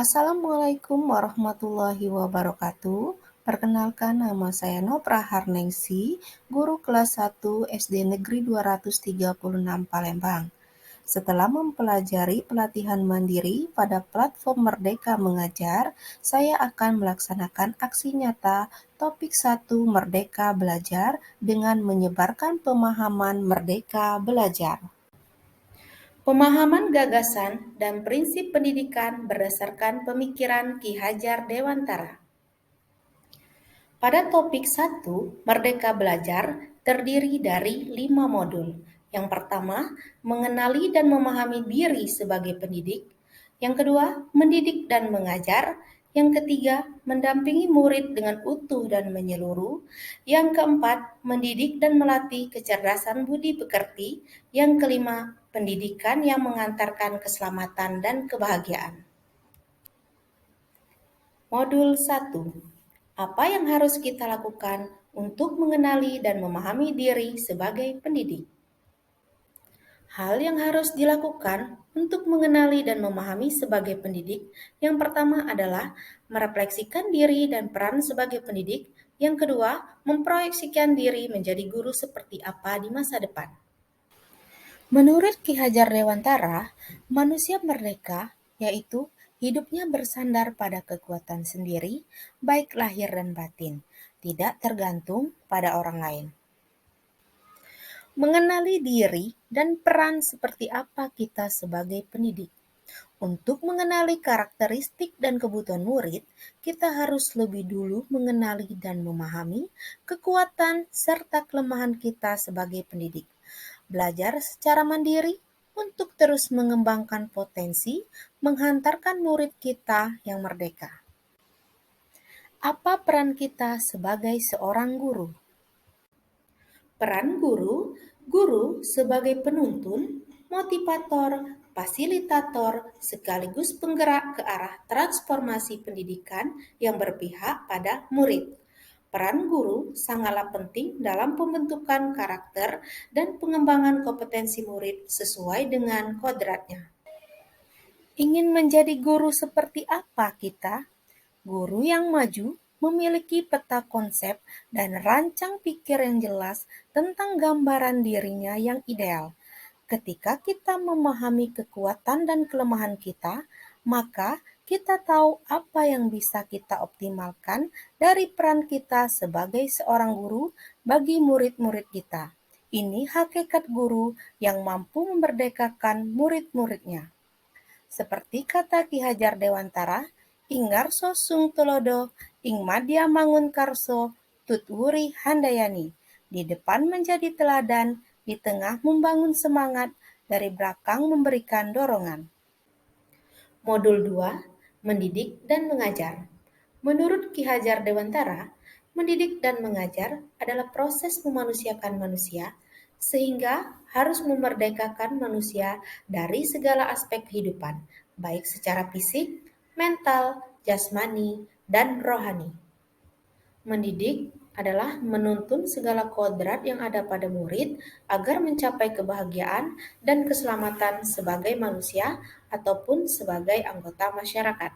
Assalamualaikum warahmatullahi wabarakatuh. Perkenalkan, nama saya Nopra Harningsi, guru kelas 1 SD Negeri 236 Palembang. Setelah mempelajari pelatihan mandiri pada platform Merdeka Mengajar, saya akan melaksanakan aksi nyata topik 1 Merdeka Belajar dengan menyebarkan pemahaman Merdeka Belajar. Pemahaman gagasan dan prinsip pendidikan berdasarkan pemikiran Ki Hajar Dewantara. Pada topik 1, Merdeka Belajar terdiri dari 5 modul. Yang pertama, mengenali dan memahami diri sebagai pendidik. Yang kedua, mendidik dan mengajar. Yang ketiga, mendampingi murid dengan utuh dan menyeluruh. Yang keempat, mendidik dan melatih kecerdasan budi pekerti. Yang kelima, pendidikan yang mengantarkan keselamatan dan kebahagiaan. Modul 1. Apa yang harus kita lakukan untuk mengenali dan memahami diri sebagai pendidik? Hal yang harus dilakukan untuk mengenali dan memahami sebagai pendidik, yang pertama adalah merefleksikan diri dan peran sebagai pendidik. Yang kedua, memproyeksikan diri menjadi guru seperti apa di masa depan. Menurut Ki Hajar Dewantara, manusia merdeka yaitu hidupnya bersandar pada kekuatan sendiri, baik lahir dan batin, tidak tergantung pada orang lain. Mengenali diri dan peran seperti apa kita sebagai pendidik. Untuk mengenali karakteristik dan kebutuhan murid, kita harus lebih dulu mengenali dan memahami kekuatan serta kelemahan kita sebagai pendidik. Belajar secara mandiri untuk terus mengembangkan potensi, menghantarkan murid kita yang merdeka. Apa peran kita sebagai seorang guru? Peran guru sebagai penuntun, motivator, fasilitator, sekaligus penggerak ke arah transformasi pendidikan yang berpihak pada murid. Peran guru sangatlah penting dalam pembentukan karakter dan pengembangan kompetensi murid sesuai dengan kodratnya. Ingin menjadi guru seperti apa kita? Guru yang maju memiliki peta konsep dan rancang pikir yang jelas tentang gambaran dirinya yang ideal. Ketika kita memahami kekuatan dan kelemahan kita, maka kita tahu apa yang bisa kita optimalkan dari peran kita sebagai seorang guru bagi murid-murid kita. Ini hakikat guru yang mampu memerdekakan murid-muridnya. Seperti kata Ki Hajar Dewantara, Ingarso sung tulodo, ing madya mangun karso, tutwuri handayani. Di depan menjadi teladan, di tengah membangun semangat, dari belakang memberikan dorongan. Modul 2, mendidik dan mengajar. Menurut Ki Hajar Dewantara, mendidik dan mengajar adalah proses memanusiakan manusia, sehingga harus memerdekakan manusia dari segala aspek kehidupan, baik secara fisik, mental, jasmani, dan rohani. Mendidik adalah menuntun segala kodrat yang ada pada murid agar mencapai kebahagiaan dan keselamatan sebagai manusia ataupun sebagai anggota masyarakat.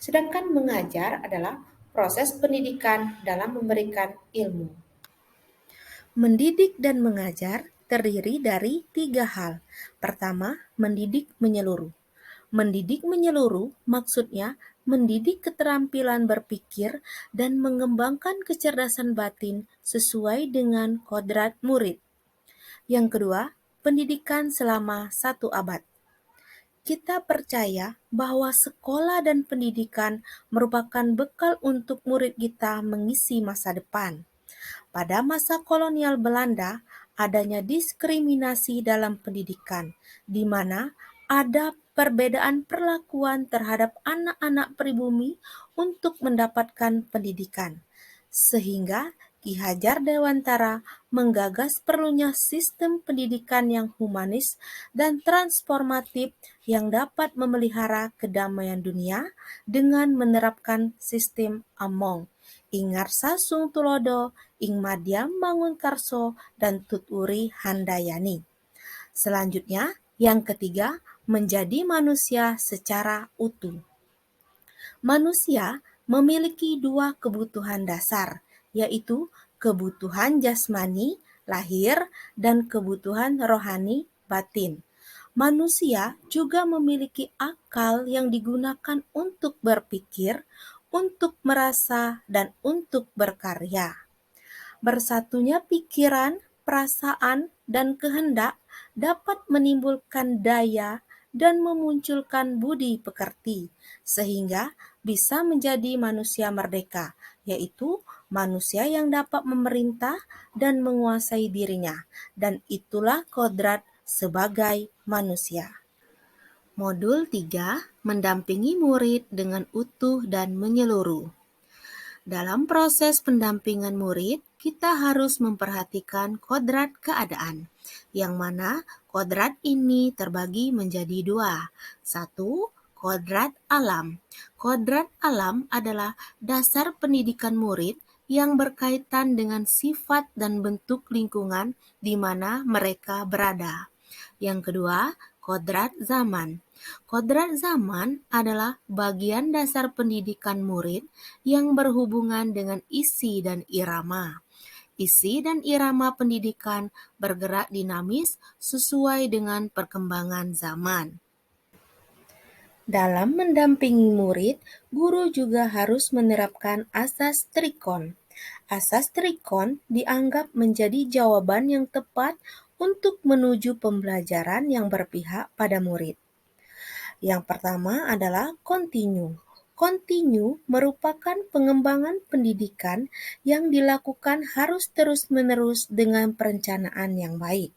Sedangkan mengajar adalah proses pendidikan dalam memberikan ilmu. Mendidik dan mengajar terdiri dari 3 hal. Pertama, mendidik menyeluruh. Mendidik menyeluruh maksudnya mendidik keterampilan berpikir dan mengembangkan kecerdasan batin sesuai dengan kodrat murid. Yang kedua, pendidikan selama 1 abad. Kita percaya bahwa sekolah dan pendidikan merupakan bekal untuk murid kita mengisi masa depan. Pada masa kolonial Belanda, adanya diskriminasi dalam pendidikan, di mana ada perbedaan perlakuan terhadap anak-anak pribumi untuk mendapatkan pendidikan. Sehingga Ki Hajar Dewantara menggagas perlunya sistem pendidikan yang humanis dan transformatif yang dapat memelihara kedamaian dunia dengan menerapkan sistem Among, Ingarsa sung tulodo, ing madya mangun karso, dan tuturi handayani. Selanjutnya, yang ketiga, menjadi manusia secara utuh. Manusia memiliki dua kebutuhan dasar, yaitu kebutuhan jasmani, lahir, dan kebutuhan rohani, batin. Manusia juga memiliki akal yang digunakan untuk berpikir, untuk merasa, dan untuk berkarya. Bersatunya pikiran, perasaan, dan kehendak dapat menimbulkan daya dan memunculkan budi pekerti, sehingga bisa menjadi manusia merdeka, yaitu manusia yang dapat memerintah dan menguasai dirinya, dan itulah kodrat sebagai manusia. Modul 3 mendampingi murid dengan utuh dan menyeluruh. Dalam proses pendampingan murid, kita harus memperhatikan kodrat keadaan, yang mana kodrat ini terbagi menjadi dua. Satu, kodrat alam. Kodrat alam adalah dasar pendidikan murid yang berkaitan dengan sifat dan bentuk lingkungan di mana mereka berada. Yang kedua, kodrat zaman. Kodrat zaman adalah bagian dasar pendidikan murid yang berhubungan dengan isi dan irama. Isi dan irama pendidikan bergerak dinamis sesuai dengan perkembangan zaman. Dalam mendampingi murid, guru juga harus menerapkan asas trikon. Asas trikon dianggap menjadi jawaban yang tepat untuk menuju pembelajaran yang berpihak pada murid. Yang pertama adalah kontinu. Kontinu merupakan pengembangan pendidikan yang dilakukan harus terus-menerus dengan perencanaan yang baik.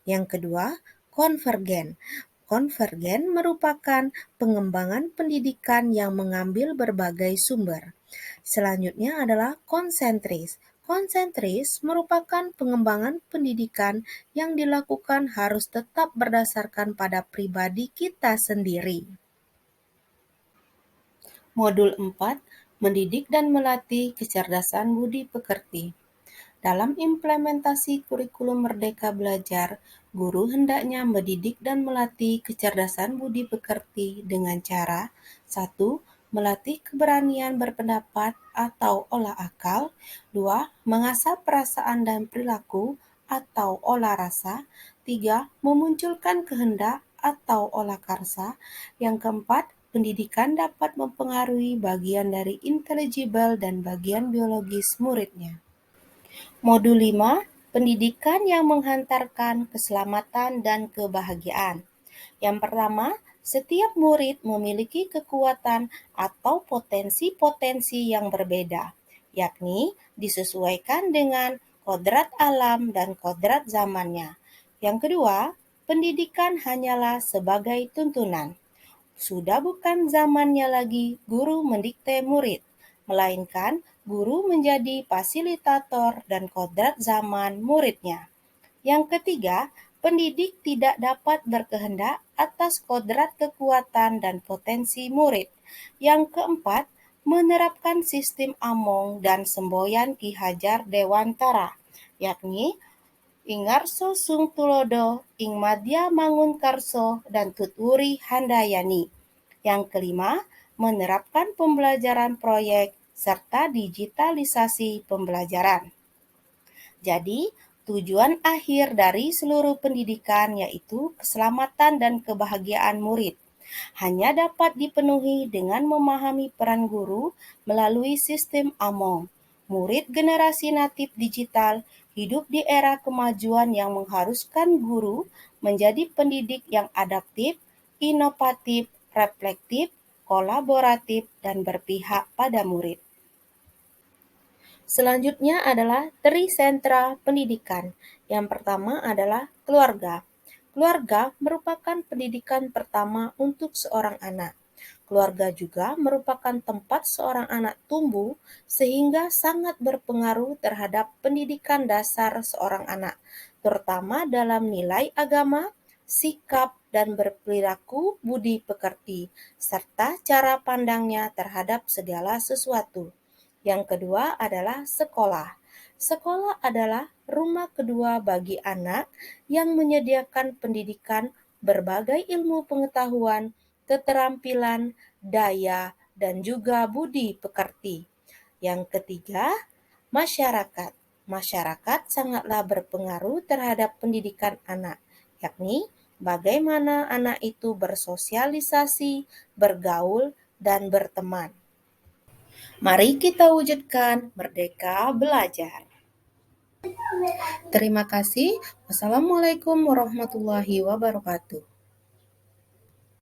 Yang kedua, konvergen. Konvergen merupakan pengembangan pendidikan yang mengambil berbagai sumber. Selanjutnya adalah konsentris. Konsentris merupakan pengembangan pendidikan yang dilakukan harus tetap berdasarkan pada pribadi kita sendiri. Modul 4, mendidik dan melatih kecerdasan budi pekerti. Dalam implementasi kurikulum Merdeka Belajar, guru hendaknya mendidik dan melatih kecerdasan budi pekerti dengan cara: 1. Melatih keberanian berpendapat atau olah akal. 2. Mengasah perasaan dan perilaku atau olah rasa. 3. Memunculkan kehendak atau olah karsa. Yang keempat, pendidikan dapat mempengaruhi bagian dari intelligible dan bagian biologis muridnya. Modul 5, pendidikan yang menghantarkan keselamatan dan kebahagiaan. Yang pertama, setiap murid memiliki kekuatan atau potensi-potensi yang berbeda, yakni disesuaikan dengan kodrat alam dan kodrat zamannya. Yang kedua, pendidikan hanyalah sebagai tuntunan. Sudah bukan zamannya lagi guru mendikte murid, melainkan guru menjadi fasilitator dan kodrat zaman muridnya. Yang ketiga, pendidik tidak dapat berkehendak atas kodrat kekuatan dan potensi murid. Yang keempat, menerapkan sistem Among dan semboyan Ki Hajar Dewantara, yakni Ingarso Sung Tulodo, Ing Madya Mangunkarso, dan Tuturi Handayani. Yang kelima, menerapkan pembelajaran proyek serta digitalisasi pembelajaran. Jadi, tujuan akhir dari seluruh pendidikan yaitu keselamatan dan kebahagiaan murid. Hanya dapat dipenuhi dengan memahami peran guru melalui sistem Among. Murid generasi natif digital hidup di era kemajuan yang mengharuskan guru menjadi pendidik yang adaptif, inovatif, reflektif, kolaboratif, dan berpihak pada murid. Selanjutnya adalah trisentra pendidikan. Yang pertama adalah keluarga. Keluarga merupakan pendidikan pertama untuk seorang anak. Keluarga juga merupakan tempat seorang anak tumbuh sehingga sangat berpengaruh terhadap pendidikan dasar seorang anak, terutama dalam nilai agama, sikap dan berperilaku budi pekerti, serta cara pandangnya terhadap segala sesuatu. Yang kedua adalah sekolah. Sekolah adalah rumah kedua bagi anak yang menyediakan pendidikan berbagai ilmu pengetahuan, keterampilan, daya, dan juga budi pekerti. Yang ketiga, masyarakat. Masyarakat sangatlah berpengaruh terhadap pendidikan anak, yakni bagaimana anak itu bersosialisasi, bergaul, dan berteman. Mari kita wujudkan merdeka belajar. Terima kasih. Wassalamualaikum warahmatullahi wabarakatuh.